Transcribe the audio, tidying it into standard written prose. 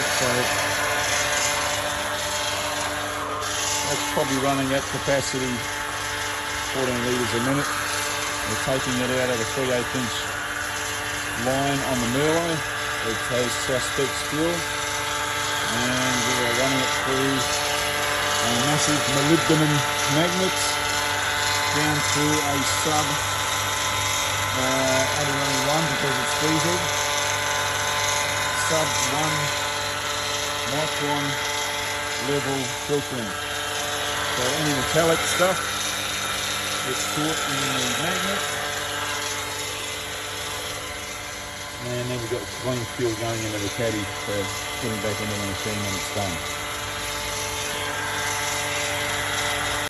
so that's probably running at capacity 14 litres a minute. We're taking it out of the 3/8 inch line on the Merlo. It has suspect fuel, and we are running it through massive molybdenum magnets down to a sub, only running one because it's diesel, sub 1 micron level filtering. So any metallic stuff gets caught in the magnet, and then we've got clean fuel going into the caddy for putting back into the machine when it's done.